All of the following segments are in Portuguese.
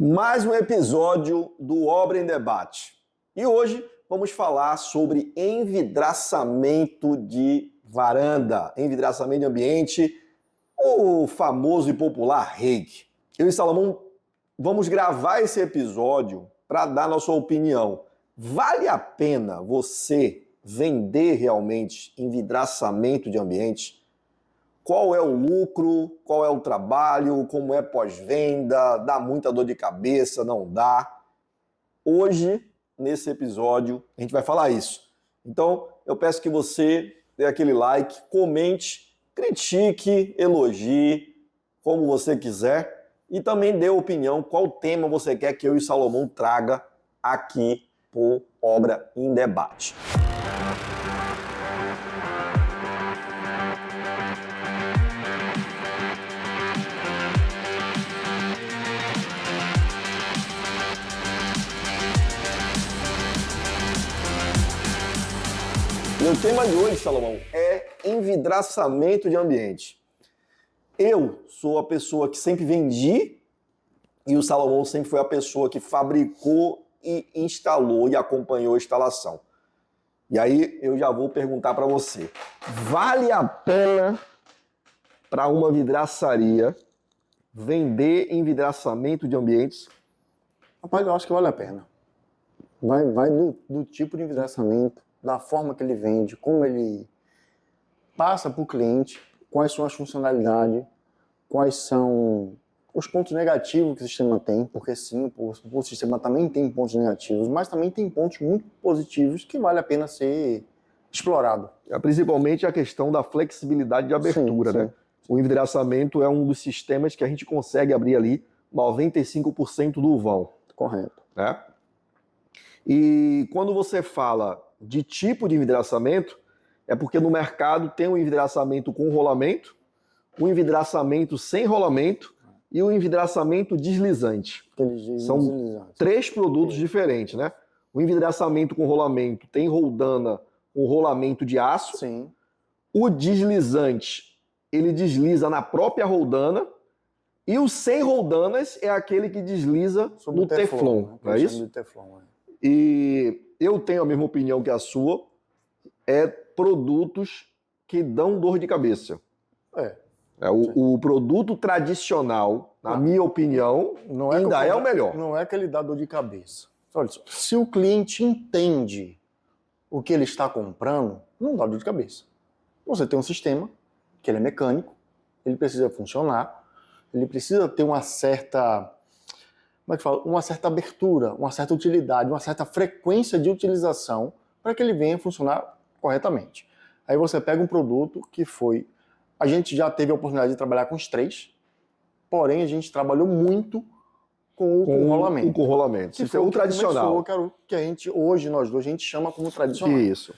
Mais um episódio do Obra em Debate. E hoje vamos falar sobre envidraçamento de varanda, envidraçamento de ambiente, o famoso e popular reiki. Eu e Salomão vamos gravar esse episódio para dar nossa opinião. Vale a pena você vender realmente envidraçamento de ambiente? Qual é o lucro, qual é o trabalho, como é pós-venda, dá muita dor de cabeça, não dá? Hoje, nesse episódio, a gente vai falar isso. Então, eu peço que você dê aquele like, comente, critique, elogie, como você quiser, e também dê opinião, qual tema você quer que eu e Salomão traga aqui por Obra em Debate. E o tema de hoje, Salomão, é envidraçamento de ambiente. Eu sou a pessoa que sempre vendi e o Salomão sempre foi a pessoa que fabricou e instalou e acompanhou a instalação. E aí eu já vou perguntar para você, vale a pena para uma vidraçaria vender envidraçamento de ambientes? Rapaz, eu acho que vale a pena. Vai do tipo de envidraçamento, da forma que ele vende, como ele passa para o cliente, quais são as funcionalidades, quais são os pontos negativos que o sistema tem, porque sim, o sistema também tem pontos negativos, mas também tem pontos muito positivos que vale a pena ser explorado. Principalmente a questão da flexibilidade de abertura, né? O envidraçamento é um dos sistemas que a gente consegue abrir ali 95% do vão. Correto. Né? E quando você fala de tipo de envidraçamento, é porque no mercado tem o envidraçamento com rolamento, o envidraçamento sem rolamento e o envidraçamento deslizante. São três produtos diferentes, né? O envidraçamento com rolamento tem roldana com rolamento de aço. Sim. O deslizante, ele desliza na própria roldana. E o sem roldanas é aquele que desliza no Teflon, né? não é isso? Teflon, é. E eu tenho a mesma opinião que a sua, é produtos que dão dor de cabeça. O produto tradicional, na minha opinião, ainda é o melhor. Não é que ele dá dor de cabeça. Olha só, se o cliente entende o que ele está comprando, não dá dor de cabeça. Você tem um sistema, que ele é mecânico, ele precisa funcionar, ele precisa ter uma certa, uma certa abertura, uma certa utilidade, uma certa frequência de utilização para que ele venha funcionar corretamente. Aí você pega um produto que foi... A gente já teve a oportunidade de trabalhar com os três, porém a gente trabalhou muito com o rolamento. Com rolamento. Isso é o tradicional. Que a gente, hoje, nós dois, a gente chama como tradicional. Isso.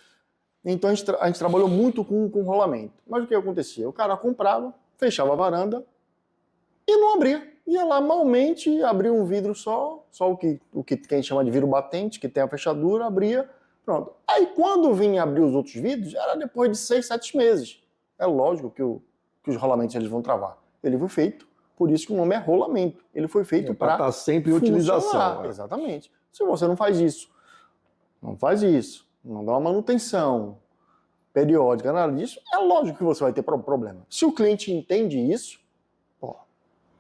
Então a gente trabalhou muito com rolamento. Mas o que acontecia? O cara comprava, fechava a varanda e não abria. Ia lá malmente, abria um vidro só o que a gente chama de vidro batente, que tem a fechadura, abria, pronto. Aí quando vinha abrir os outros vidros, era depois de 6, 7 meses. É lógico que os rolamentos eles vão travar. Ele foi feito, por isso que o nome é rolamento. Ele foi feito para estar sempre em utilização. Exatamente. Se você não faz isso, não dá uma manutenção periódica, nada disso, é lógico que você vai ter problema. Se o cliente entende isso,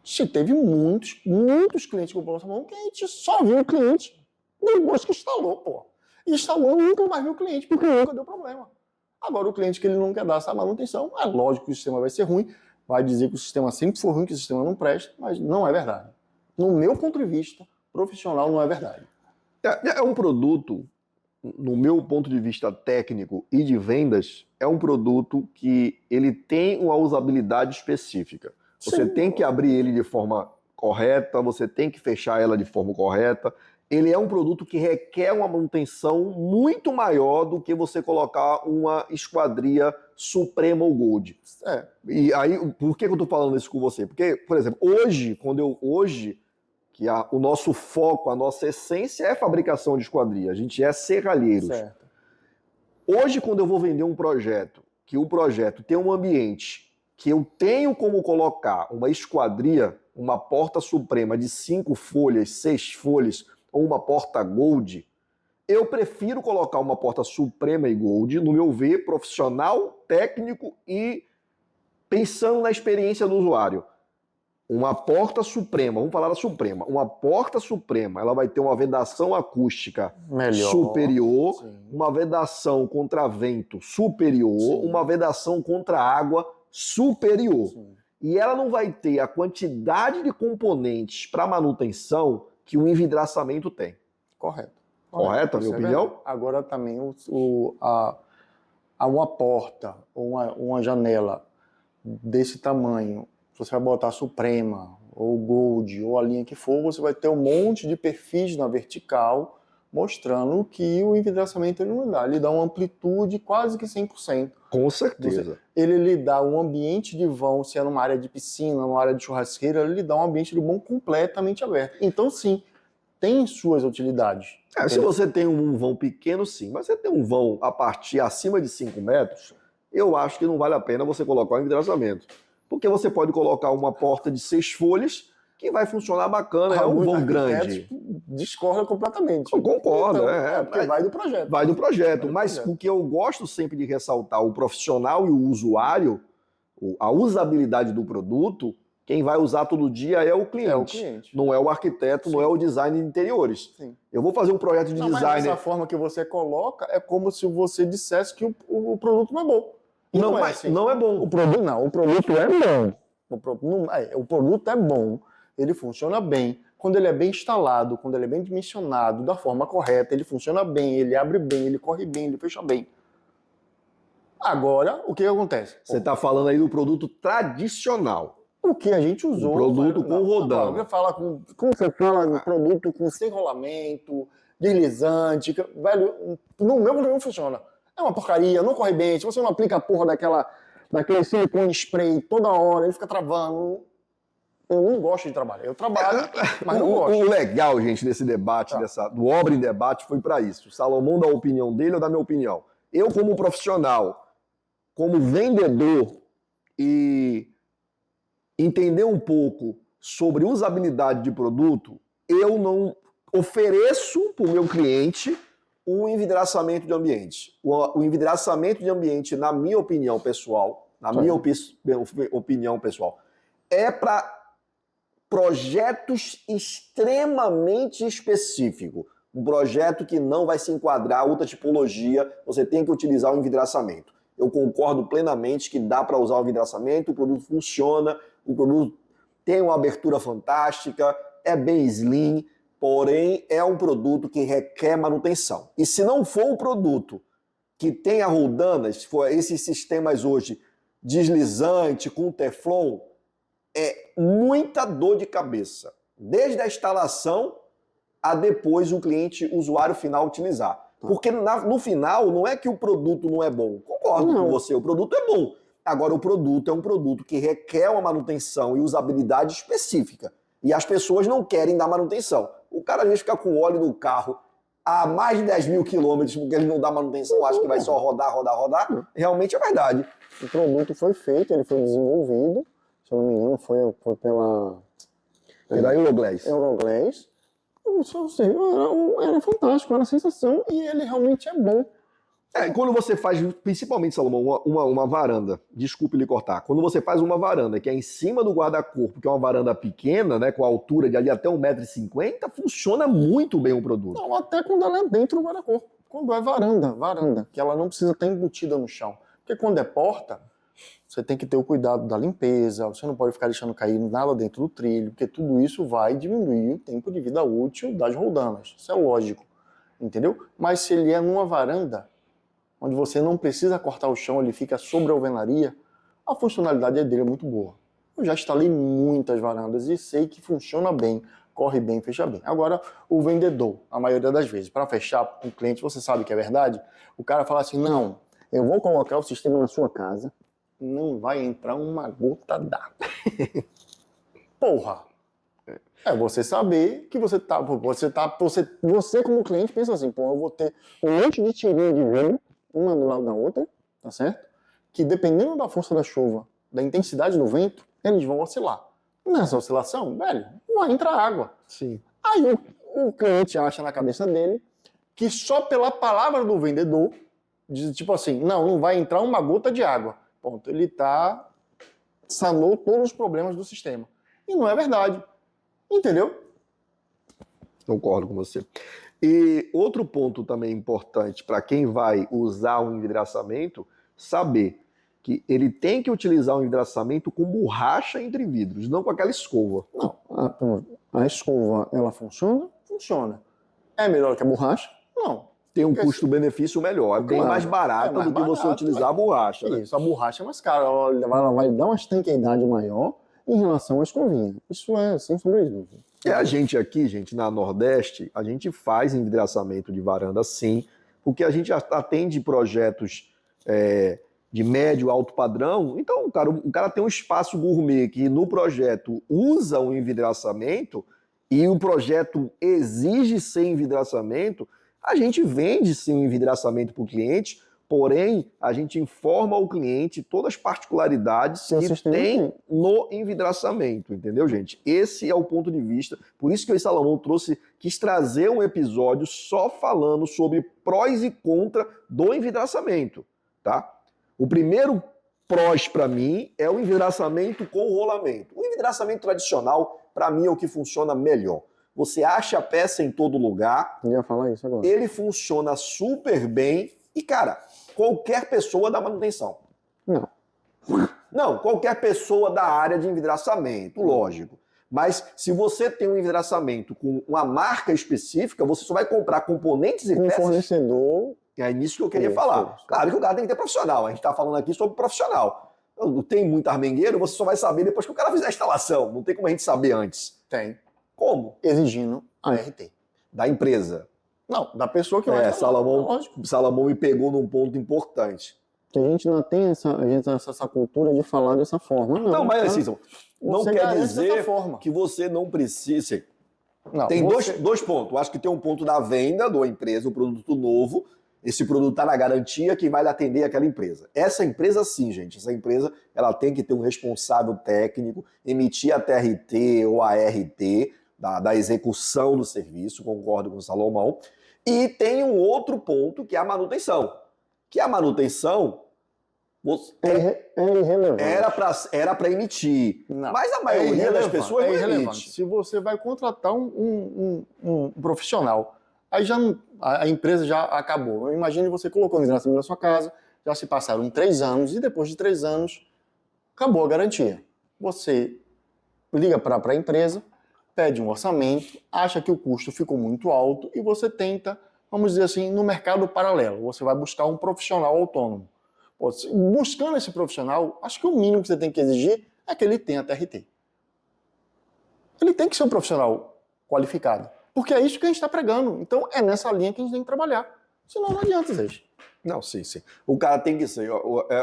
se teve muitos clientes com promoção que a gente só viu o cliente depois que instalou, E instalou e nunca mais viu o cliente, porque nunca deu problema. Agora, o cliente que ele não quer dar essa manutenção, é lógico que o sistema vai ser ruim, vai dizer que o sistema sempre foi ruim, que o sistema não presta, mas não é verdade. No meu ponto de vista profissional, não é verdade. É um produto, no meu ponto de vista técnico e de vendas, é um produto que ele tem uma usabilidade específica. Você tem que abrir ele de forma correta, você tem que fechar ela de forma correta. Ele é um produto que requer uma manutenção muito maior do que você colocar uma esquadria Suprema ou Gold. E aí, por que eu estou falando isso com você? Porque, por exemplo, o nosso foco, a nossa essência é fabricação de esquadria. A gente é serralheiros. Certo. Hoje, quando eu vou vender um projeto, que o projeto tem um ambiente que eu tenho como colocar uma esquadria uma porta suprema de 5 folhas, 6 folhas, ou uma porta gold, eu prefiro colocar uma porta suprema e gold, no meu ver, profissional, técnico e pensando na experiência do usuário. Uma porta suprema, vamos falar da suprema. Uma porta suprema, ela vai ter uma vedação acústica Melhor, superior, sim. uma vedação contra vento superior, Sim. uma vedação contra água superior. Sim. E ela não vai ter a quantidade de componentes para manutenção que o envidraçamento tem. Correto. Correto, a minha opinião? Agora também uma porta ou uma janela desse tamanho, você vai botar Suprema, ou Gold, ou a linha que for, você vai ter um monte de perfis na vertical mostrando que o envidraçamento ele não dá. Ele dá uma amplitude quase que 100%. Com certeza. Ele lhe dá um ambiente de vão, se é numa área de piscina, numa área de churrasqueira, ele lhe dá um ambiente de vão completamente aberto. Então, sim, tem suas utilidades. Se você tem um vão pequeno, sim, mas você tem um vão a partir acima de 5 metros, eu acho que não vale a pena você colocar o envidraçamento. Porque você pode colocar uma porta de 6 folhas que vai funcionar bacana, é um vão grande. Discorda completamente. Eu concordo, então, porque vai do projeto. Vai do projeto, mas o que eu gosto sempre de ressaltar, o profissional e o usuário, a usabilidade do produto, quem vai usar todo dia é o cliente. Não é o arquiteto, sim. Não é o designer de interiores. Sim. Eu vou fazer um projeto de design. Mas dessa forma que você coloca, é como se você dissesse que o produto não é bom. Não é assim. Não é bom. O produto é bom. O produto é bom, ele funciona bem. Quando ele é bem instalado, quando ele é bem dimensionado, da forma correta, ele funciona bem, ele abre bem, ele corre bem, ele fecha bem. Agora, o que acontece? Você está falando aí do produto tradicional. O que a gente usou. Um produto com rodão. Você fala de produto com sem rolamento, deslizante, velho, no meu produto não funciona. É uma porcaria, não corre bem. Se você não aplica a porra daquele silicone spray toda hora, ele fica travando. Eu não gosto de trabalhar. Eu trabalho, mas não gosto. O legal, gente, desse debate, do Obra em Debate, foi para isso. O Salomão dá a opinião dele ou dá a minha opinião. Eu, como profissional, como vendedor e entender um pouco sobre usabilidade de produto, eu não ofereço para o meu cliente o envidraçamento de ambiente. O envidraçamento de ambiente, na minha opinião pessoal, é para projetos extremamente específicos. Um projeto que não vai se enquadrar outra tipologia, você tem que utilizar o envidraçamento. Eu concordo plenamente que dá para usar o envidraçamento, o produto funciona, o produto tem uma abertura fantástica, é bem slim, porém é um produto que requer manutenção. E se não for um produto que tenha roldanas, se for esses sistemas hoje deslizante com Teflon, é muita dor de cabeça. Desde a instalação a depois o usuário final utilizar. Porque no final não é que o produto não é bom. Concordo com você, o produto é bom. Agora o produto é um produto que requer uma manutenção e usabilidade específica. E as pessoas não querem dar manutenção. O cara às vezes fica com óleo no carro a mais de 10 mil quilômetros porque ele não dá manutenção, acha que vai só rodar. Realmente é verdade. O produto foi feito, ele foi desenvolvido, se eu não me engano, foi pela Euroglass. Era fantástico, era a sensação e ele realmente é bom. Quando você faz, principalmente, Salomão, uma varanda, desculpe lhe cortar, quando você faz uma varanda que é em cima do guarda-corpo, que é uma varanda pequena, né, com a altura de ali até 1,50 m, funciona muito bem o produto. Não, até quando ela é dentro do guarda-corpo. Quando é varanda, que ela não precisa estar embutida no chão. Porque quando é porta, você tem que ter o cuidado da limpeza, você não pode ficar deixando cair nada dentro do trilho, porque tudo isso vai diminuir o tempo de vida útil das roldanas. Isso é lógico, entendeu? Mas se ele é numa varanda, onde você não precisa cortar o chão, ele fica sobre a alvenaria, a funcionalidade dele é muito boa. Eu já instalei muitas varandas e sei que funciona bem, corre bem, fecha bem. Agora, o vendedor, a maioria das vezes, para fechar com o cliente, você sabe que é verdade, o cara fala assim, não, eu vou colocar o sistema na sua casa, não vai entrar uma gota d'água. Porra! Você saber que você como cliente pensa assim, pô, eu vou ter um monte de tirinha de vento, uma do lado da outra, tá certo? Que dependendo da força da chuva, da intensidade do vento, eles vão oscilar. Nessa oscilação, velho, vai entrar água. Sim. Aí o cliente acha na cabeça dele que só pela palavra do vendedor, diz tipo assim, não vai entrar uma gota de água. Ponto. Ele sanou todos os problemas do sistema. E não é verdade. Entendeu? Concordo com você. E outro ponto também importante para quem vai usar um envidraçamento, saber que ele tem que utilizar um envidraçamento com borracha entre vidros, não com aquela escova. Não, a escova, ela funciona? Funciona. É melhor que a borracha? Não. Tem um custo-benefício melhor, é bem Claro, mais barato mais do que você barato, utilizar a borracha. Né? Isso, a borracha é mais cara, ela vai dar uma estanqueidade maior em relação à escovinha. Isso é sem sombra de dúvida. A gente aqui, gente, na Nordeste, a gente faz envidraçamento de varanda sim, porque a gente atende projetos de médio alto padrão. Então, o cara tem um espaço gourmet que no projeto usa um envidraçamento e o projeto exige ser envidraçamento, a gente vende sim o envidraçamento para o cliente, porém, a gente informa ao cliente todas as particularidades que tem no envidraçamento, entendeu, gente? Esse é o ponto de vista. Por isso que o Salomão quis trazer um episódio só falando sobre prós e contras do envidraçamento, tá? O primeiro prós para mim é o envidraçamento com rolamento. O envidraçamento tradicional, para mim, é o que funciona melhor. Você acha a peça em todo lugar. Eu ia falar isso agora. Ele funciona super bem e, cara, qualquer pessoa dá manutenção. Não, qualquer pessoa da área de envidraçamento, lógico. Mas se você tem um envidraçamento com uma marca específica, você só vai comprar componentes e peças... fornecedor... É nisso que eu queria falar. Claro que o cara tem que ter profissional. A gente está falando aqui sobre profissional. Não tem muito armengueiro, você só vai saber depois que o cara fizer a instalação. Não tem como a gente saber antes. Tem. Como? Exigindo a RT. Da empresa. Não, da pessoa que vai falar. Salomão me pegou num ponto importante. Que a gente não tem essa cultura de falar dessa forma. Não, mas assim, não quer dizer que você não precise. Não, tem dois pontos. Eu acho que tem um ponto da venda da empresa, um produto novo. Esse produto está na garantia que vai atender aquela empresa. Essa empresa sim, gente. Essa empresa ela tem que ter um responsável técnico, emitir a TRT ou a RT da execução do serviço, concordo com o Salomão. E tem um outro ponto que é a manutenção. Que a manutenção irrelevante. Era para emitir. Não, mas a maioria das pessoas não emite. Se você vai contratar um profissional, aí a empresa já acabou. Imagine você colocou o envidraçamento na sua casa, já se passaram 3 anos e depois de 3 anos acabou a garantia. Você liga para a empresa, pede um orçamento, acha que o custo ficou muito alto e você tenta, vamos dizer assim, no mercado paralelo. Você vai buscar um profissional autônomo. Buscando esse profissional, acho que o mínimo que você tem que exigir é que ele tenha TRT. Ele tem que ser um profissional qualificado. Porque é isso que a gente está pregando. Então, é nessa linha que a gente tem que trabalhar. Senão não adianta, gente. Não, sim. O cara tem que ser.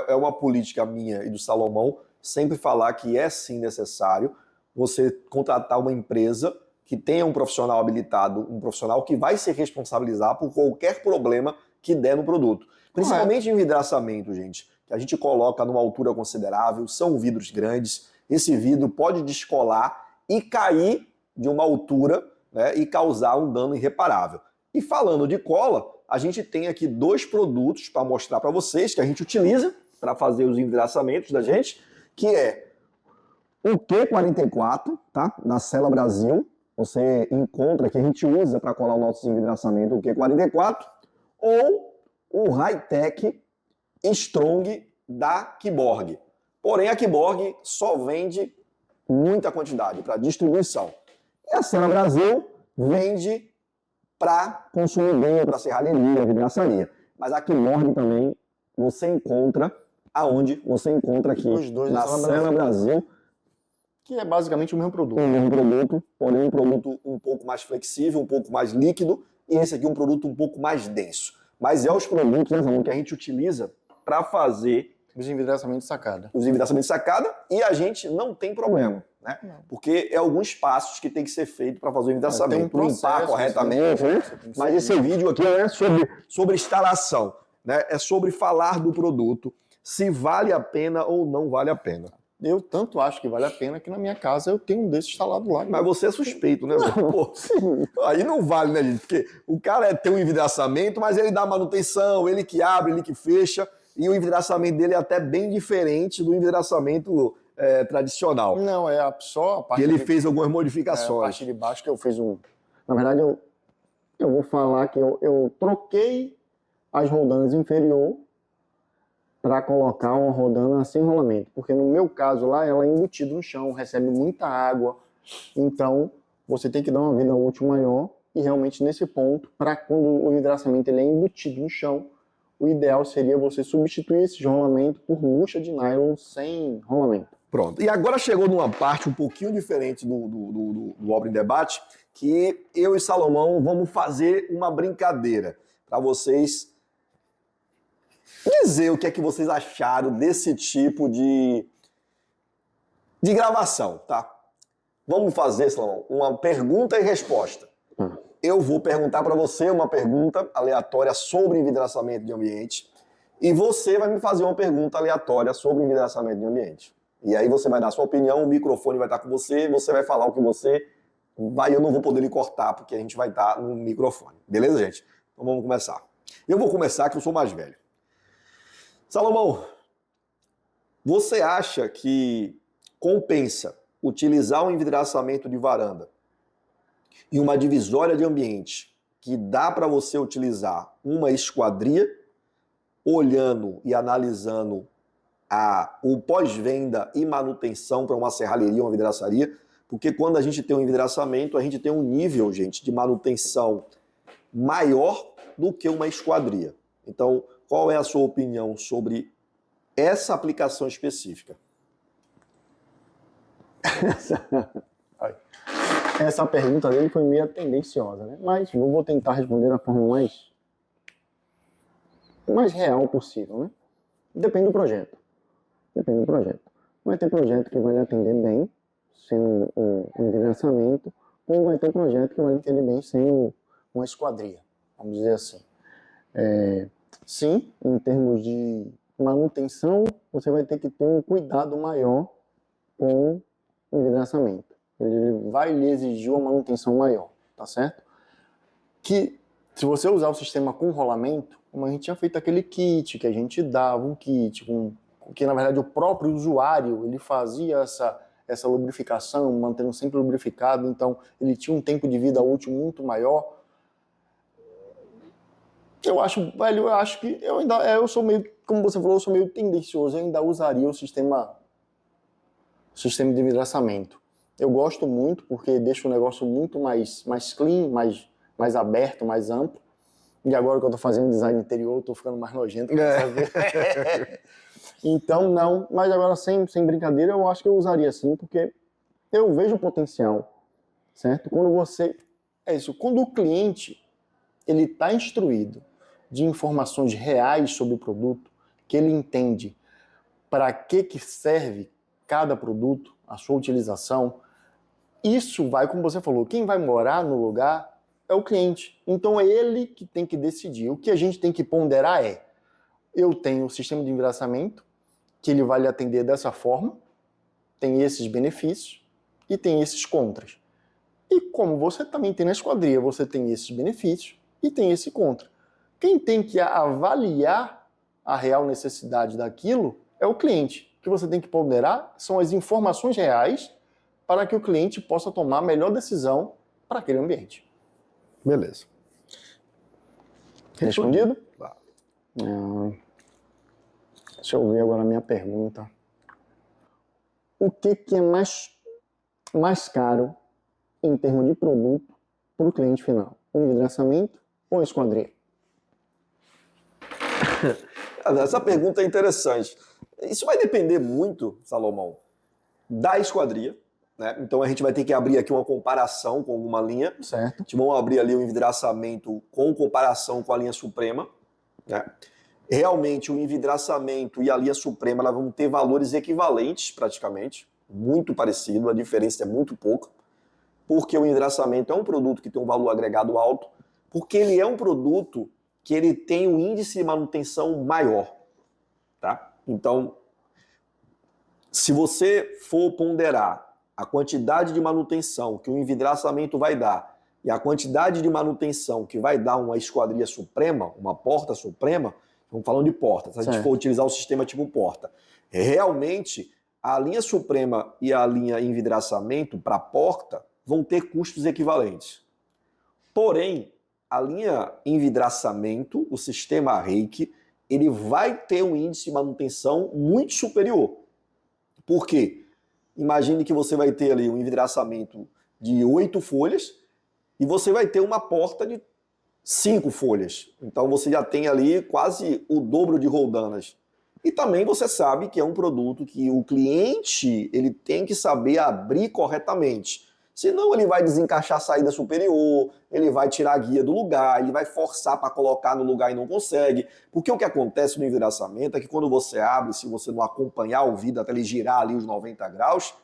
É uma política minha e do Salomão sempre falar que é sim necessário você contratar uma empresa que tenha um profissional habilitado, um profissional que vai se responsabilizar por qualquer problema que der no produto. Principalmente em envidraçamento, gente, que a gente coloca numa altura considerável, são vidros grandes, esse vidro pode descolar e cair de uma altura, né, e causar um dano irreparável. E falando de cola, a gente tem aqui 2 produtos para mostrar para vocês que a gente utiliza para fazer os envidraçamentos da gente, que é o Q44, tá? Da Sela Brasil. Você encontra, que a gente usa para colar o nosso envidraçamento, o Q44, ou o High-Tech Strong da Kiborg. Porém, a Kiborg só vende muita quantidade para distribuição. E a Sela Brasil vende para consumidor, para serralheria, vidraçaria. Mas a Kiborg também você encontra aonde? Você encontra aqui na Sela Brasil, que é basicamente o mesmo produto. O mesmo produto, porém um produto um pouco mais flexível, um pouco mais líquido, e esse aqui é um produto um pouco mais denso. Mas é os produtos, né, que a gente utiliza para fazer os envidraçamentos de sacada. Os envidraçamentos de sacada, e a gente não tem problema, né? Não. Porque é alguns passos que tem que ser feito para fazer o envidraçamento, limpar corretamente, né? Mas esse vídeo aqui é sobre instalação, né? É sobre falar do produto, se vale a pena ou não vale a pena. Eu tanto acho que vale a pena que na minha casa eu tenho um desse instalado lá. Mas você é suspeito, né? Pô, aí não vale, né, gente? Porque o cara tem um envidraçamento, mas ele dá manutenção, ele que abre, ele que fecha, e o envidraçamento dele é até bem diferente do envidraçamento tradicional. Não, só a parte Que ele fez algumas modificações. a parte de baixo que eu fiz um... Na verdade, eu vou falar que eu troquei as rodanas inferior para colocar uma rodana sem rolamento, porque no meu caso lá ela é embutida no chão, recebe muita água, então você tem que dar uma vida útil maior e realmente nesse ponto, para quando o envidraçamento ele é embutido no chão, o ideal seria você substituir esse rolamento por bucha de nylon sem rolamento. Pronto. E agora chegou numa parte um pouquinho diferente do Obra em Debate, que eu e Salomão vamos fazer uma brincadeira para vocês dizer o que é que vocês acharam desse tipo de gravação, tá? Vamos fazer, Salomão, uma pergunta e resposta. Eu vou perguntar para você uma pergunta aleatória sobre envidraçamento de ambiente e você vai me fazer uma pergunta aleatória sobre envidraçamento de ambiente. E aí você vai dar a sua opinião, o microfone vai estar com você, você vai falar o que você vai, eu não vou poder lhe cortar porque a gente vai estar no microfone. Beleza, gente? Então vamos começar. Eu vou começar que eu sou mais velho. Salomão, você acha que compensa utilizar um envidraçamento de varanda e uma divisória de ambiente que dá para você utilizar uma esquadria, olhando e analisando o pós-venda e manutenção para uma serralheria, uma vidraçaria? Porque quando a gente tem um envidraçamento, a gente tem um nível, gente, de manutenção maior do que uma esquadria. Então, qual é a sua opinião sobre essa aplicação específica? Essa pergunta dele foi meio tendenciosa, né? Mas eu vou tentar responder da forma mais real possível, né? Depende do projeto. Depende do projeto. Vai ter projeto que vai lhe atender bem, sem um envidraçamento, ou vai ter projeto que vai lhe atender bem sem uma esquadria, vamos dizer assim. Sim, em termos de manutenção, você vai ter que ter um cuidado maior com o envidraçamento. Ele vai lhe exigir uma manutenção maior, tá certo? Que se você usar o sistema com rolamento, como a gente tinha feito aquele kit, que a gente dava um kit, que na verdade o próprio usuário ele fazia essa lubrificação, mantendo sempre lubrificado, então ele tinha um tempo de vida útil muito maior. Eu acho que eu sou meio, como você falou, eu sou meio tendencioso, eu ainda usaria o sistema de envidraçamento. Eu gosto muito porque deixa o negócio muito mais clean, mais aberto, mais amplo. E agora que eu estou fazendo design interior, eu estou ficando mais nojento. Então, não. Mas agora, sem brincadeira, eu acho que eu usaria sim, porque eu vejo o potencial, certo? Quando o cliente ele está instruído de informações reais sobre o produto, que ele entende para que serve cada produto, a sua utilização, isso vai, como você falou, quem vai morar no lugar é o cliente. Então é ele que tem que decidir. O que a gente tem que ponderar eu tenho o sistema de envidraçamento, que ele vai lhe atender dessa forma, tem esses benefícios e tem esses contras. E como você também tem na esquadria, você tem esses benefícios e tem esse contra. Quem tem que avaliar a real necessidade daquilo é o cliente. O que você tem que ponderar são as informações reais para que o cliente possa tomar a melhor decisão para aquele ambiente. Beleza. Respondido? Claro. Deixa eu ver agora a minha pergunta. O que é mais caro em termos de produto para o cliente final? O envidraçamento ou a esquadria? Essa pergunta é interessante. Isso vai depender muito, Salomão, da esquadria, né? Então a gente vai ter que abrir aqui uma comparação com alguma linha. Certo. Vamos abrir ali o envidraçamento com comparação com a linha Suprema, né? Realmente o envidraçamento e a linha Suprema elas vão ter valores equivalentes praticamente, muito parecido, a diferença é muito pouca, porque o envidraçamento é um produto que tem um valor agregado alto, porque ele é um produto que ele tem um índice de manutenção maior, tá? Então, Se você for ponderar a quantidade de manutenção que o envidraçamento vai dar e a quantidade de manutenção que vai dar uma esquadria suprema, uma porta suprema, estamos falando de porta, se a gente for utilizar o sistema tipo porta, realmente a linha suprema e a linha envidraçamento para porta vão ter custos equivalentes. Porém, a linha envidraçamento, o sistema Reiki, ele vai ter um índice de manutenção muito superior. Por quê? Imagine que você vai ter ali um envidraçamento de 8 folhas e você vai ter uma porta de 5 folhas. Então você já tem ali quase o dobro de roldanas. E também você sabe que é um produto que o cliente ele tem que saber abrir corretamente. Senão ele vai desencaixar a saída superior, ele vai tirar a guia do lugar, ele vai forçar para colocar no lugar e não consegue. Porque o que acontece no envidraçamento é que quando você abre, se você não acompanhar o vidro até ele girar ali os 90 graus,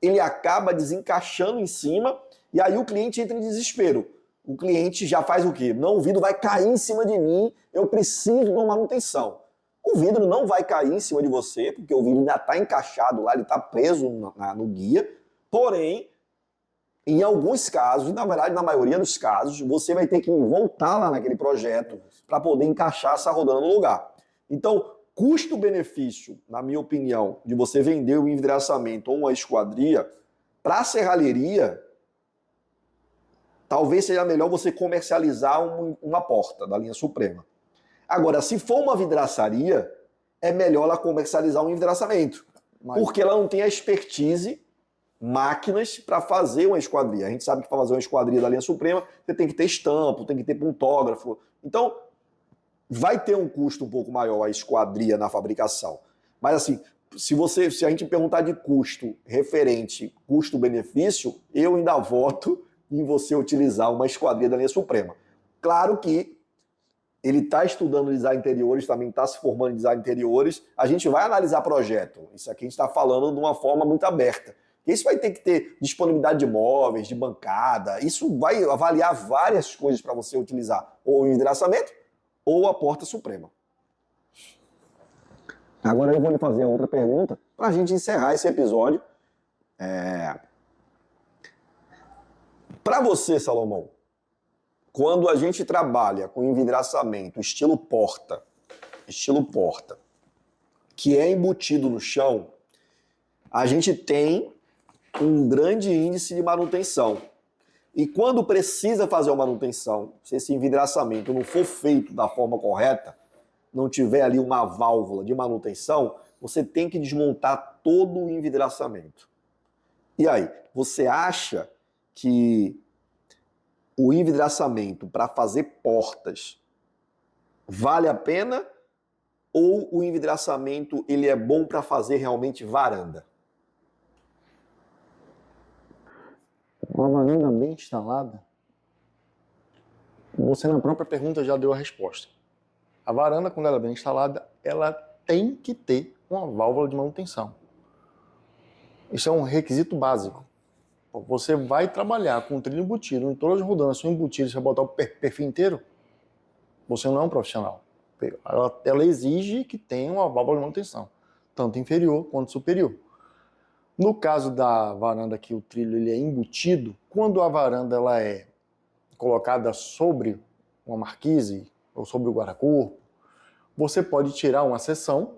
ele acaba desencaixando em cima e aí o cliente entra em desespero. O cliente já faz o quê? Não, o vidro vai cair em cima de mim, eu preciso de uma manutenção. O vidro não vai cair em cima de você, porque o vidro ainda está encaixado lá, ele está preso no guia, porém, em alguns casos, e na verdade na maioria dos casos, você vai ter que voltar lá naquele projeto para poder encaixar essa rodana no lugar. Então, custo-benefício, na minha opinião, de você vender um envidraçamento ou uma esquadria, para a serralheria, talvez seja melhor você comercializar uma porta da linha Suprema. Agora, se for uma vidraçaria, é melhor ela comercializar um envidraçamento, porque ela não tem a expertise, máquinas para fazer uma esquadria. A gente sabe que para fazer uma esquadria da linha Suprema, você tem que ter estampo, tem que ter pontógrafo. Então, vai ter um custo um pouco maior a esquadria na fabricação. Mas assim, se a gente perguntar de custo referente, custo-benefício, eu ainda voto em você utilizar uma esquadria da linha Suprema. Claro que ele está estudando design interiores, também está se formando em design interiores, a gente vai analisar projeto. Isso aqui a gente está falando de uma forma muito aberta. Isso vai ter que ter disponibilidade de móveis, de bancada, isso vai avaliar várias coisas para você utilizar, ou o envidraçamento ou a porta suprema. Agora eu vou lhe fazer outra pergunta para a gente encerrar esse episódio. Para você, Salomão, quando a gente trabalha com envidraçamento estilo porta, que é embutido no chão, a gente tem um grande índice de manutenção. E quando precisa fazer uma manutenção, se esse envidraçamento não for feito da forma correta, não tiver ali uma válvula de manutenção, você tem que desmontar todo o envidraçamento. E aí, você acha que o envidraçamento para fazer portas vale a pena ou o envidraçamento ele é bom para fazer realmente varanda? Uma varanda bem instalada, você na própria pergunta já deu a resposta. A varanda, quando ela é bem instalada, ela tem que ter uma válvula de manutenção. Isso é um requisito básico. Você vai trabalhar com trilho embutido, em todas as rodanas, se embutido, você vai botar o perfil inteiro, você não é um profissional. Ela exige que tenha uma válvula de manutenção, tanto inferior quanto superior. No caso da varanda que o trilho ele é embutido, quando a varanda ela é colocada sobre uma marquise ou sobre o guarda-corpo, você pode tirar uma seção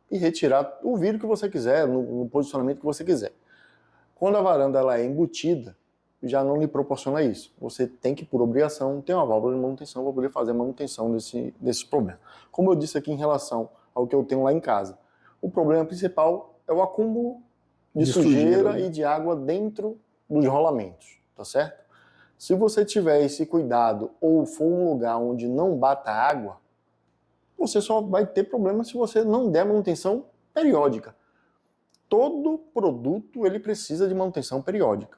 e retirar o vidro que você quiser, no posicionamento que você quiser. Quando a varanda ela é embutida, já não lhe proporciona isso. Você tem que, por obrigação, ter uma válvula de manutenção para poder fazer a manutenção desse problema. Como eu disse aqui em relação ao que eu tenho lá em casa, o problema principal é o acúmulo de sujeira e de água dentro dos rolamentos, tá certo? Se você tiver esse cuidado ou for um lugar onde não bata água, você só vai ter problema se você não der manutenção periódica. Todo produto ele precisa de manutenção periódica.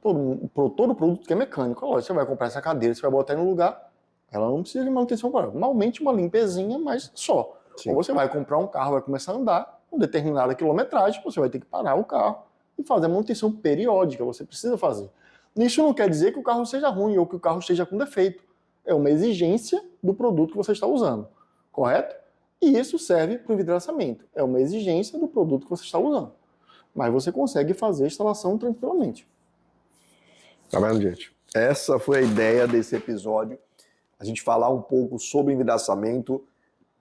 Todo produto que é mecânico, lógico, você vai comprar essa cadeira, você vai botar no lugar, ela não precisa de manutenção periódica. Normalmente uma limpezinha, mas só. Sim. Ou você vai comprar um carro, vai começar a andar, com determinada quilometragem, você vai ter que parar o carro e fazer a manutenção periódica, você precisa fazer. Isso não quer dizer que o carro seja ruim ou que o carro esteja com defeito. É uma exigência do produto que você está usando, correto? E isso serve para o envidraçamento. É uma exigência do produto que você está usando. Mas você consegue fazer a instalação tranquilamente. Tá vendo, gente? Essa foi a ideia desse episódio. A gente falar um pouco sobre envidraçamento,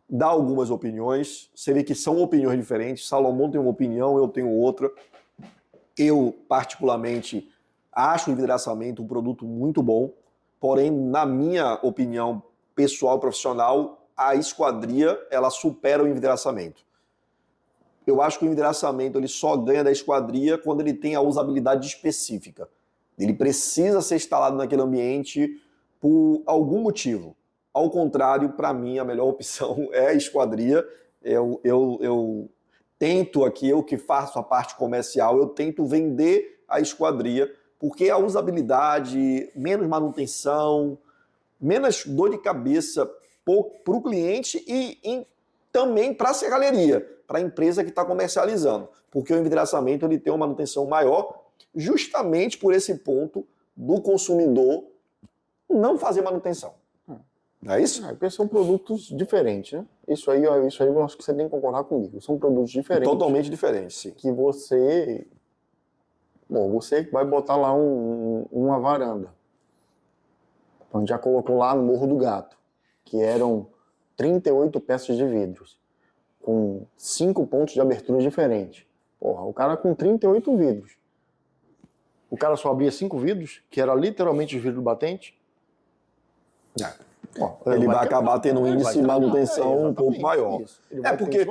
dar algumas opiniões. Você vê que são opiniões diferentes. Salomão tem uma opinião, eu tenho outra. Eu, particularmente, acho o envidraçamento um produto muito bom. Porém, na minha opinião pessoal e profissional, a esquadria, ela supera o envidraçamento. Eu acho que o envidraçamento ele só ganha da esquadria quando ele tem a usabilidade específica. Ele precisa ser instalado naquele ambiente por algum motivo. Ao contrário, para mim, a melhor opção é a esquadria. Eu tento aqui, eu que faço a parte comercial, eu tento vender a esquadria, porque a usabilidade, menos manutenção, menos dor de cabeça para o cliente e também para a serralheria, para a empresa que está comercializando. Porque o envidraçamento ele tem uma manutenção maior justamente por esse ponto do consumidor não fazer manutenção. Não é isso? Porque são produtos diferentes, né? Isso aí eu acho que você tem que concordar comigo. São produtos diferentes. Totalmente diferentes, sim. Que você vai botar lá uma varanda. A gente já colocou lá no Morro do Gato, que eram 38 peças de vidros, com 5 pontos de abertura diferentes. Porra, o cara com 38 vidros. O cara só abria 5 vidros, que era literalmente os vidros batentes. Ele vai acabar tendo um índice de manutenção um pouco maior. Porque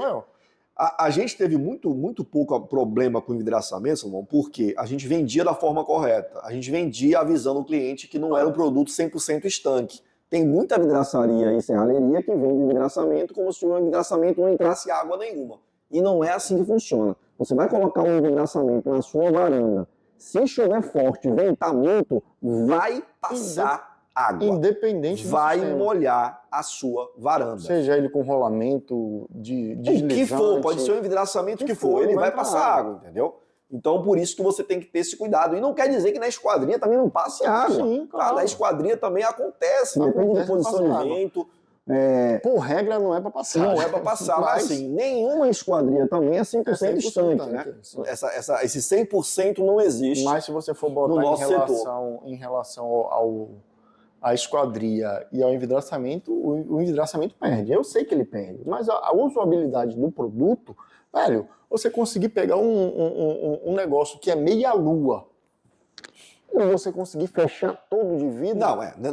a gente teve muito pouco problema com o envidraçamento, Salomão, porque a gente vendia da forma correta. A gente vendia avisando o cliente que não era um produto 100% estanque. Tem muita vidraçaria e serralheria que vende envidraçamento como se o envidraçamento não entrasse água nenhuma. E não é assim que funciona. Você vai colocar um envidraçamento na sua varanda, se chover forte, ventar muito, vai passar água. Independente vai molhar a sua varanda. Seja ele com rolamento, deslizante. O que for, pode ser um envidraçamento que for, ele vai passar água, entendeu? Então, por isso que você tem que ter esse cuidado. E não quer dizer que na esquadria também não passe água. Sim, claro. Na esquadria também acontece, depende da posição de vento. Por regra, não é para passar. Não é para passar, mas assim, nenhuma esquadria também é 100% estanque, né? Esse 100% não existe. Mas se você for botar em relação à esquadria e ao envidraçamento, o envidraçamento perde. Eu sei que ele perde, mas a usabilidade do produto, velho, você conseguir pegar um negócio que é meia lua, e você conseguir fechar todo de vidro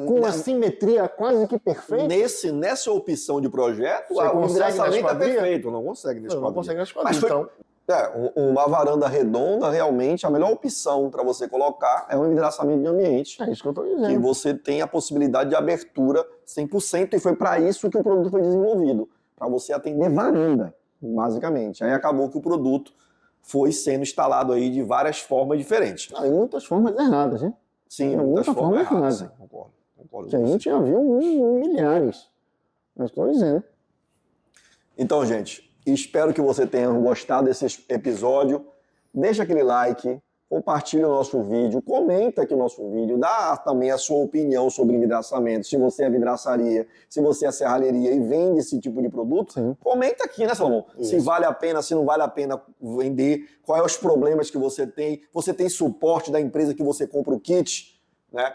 com uma simetria quase que perfeita. Nessa opção de projeto, o envidraçamento é perfeito. Não consegue na esquadria. Não consegue na esquadria. Uma varanda redonda, realmente, a melhor opção para você colocar é um envidraçamento de ambiente. É isso que eu estou dizendo. Que você tem a possibilidade de abertura 100%, e foi para isso que o produto foi desenvolvido, para você atender varanda, basicamente. Aí acabou que o produto foi sendo instalado aí de várias formas diferentes. Em muitas formas erradas, né? Sim, muitas formas erradas. Sim, concordo. Que a gente já viu milhares. Mas estou dizendo. Então, gente, espero que você tenha gostado desse episódio. Deixa aquele like, compartilha o nosso vídeo, comenta aqui o nosso vídeo, dá também a sua opinião sobre envidraçamento, se você é vidraçaria, se você é serralheria e vende esse tipo de produto, sim, comenta aqui, né, Salomão? Se vale a pena, se não vale a pena vender, quais os problemas que você tem suporte da empresa que você compra o kit, né?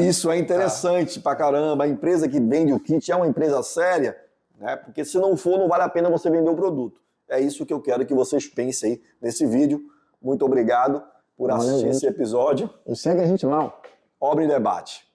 Isso é interessante pra caramba, a empresa que vende o kit é uma empresa séria, né? Porque se não for, não vale a pena você vender o produto. É isso que eu quero que vocês pensem aí nesse vídeo. Muito obrigado por assistir esse episódio. E segue a gente lá. Obra em Debate.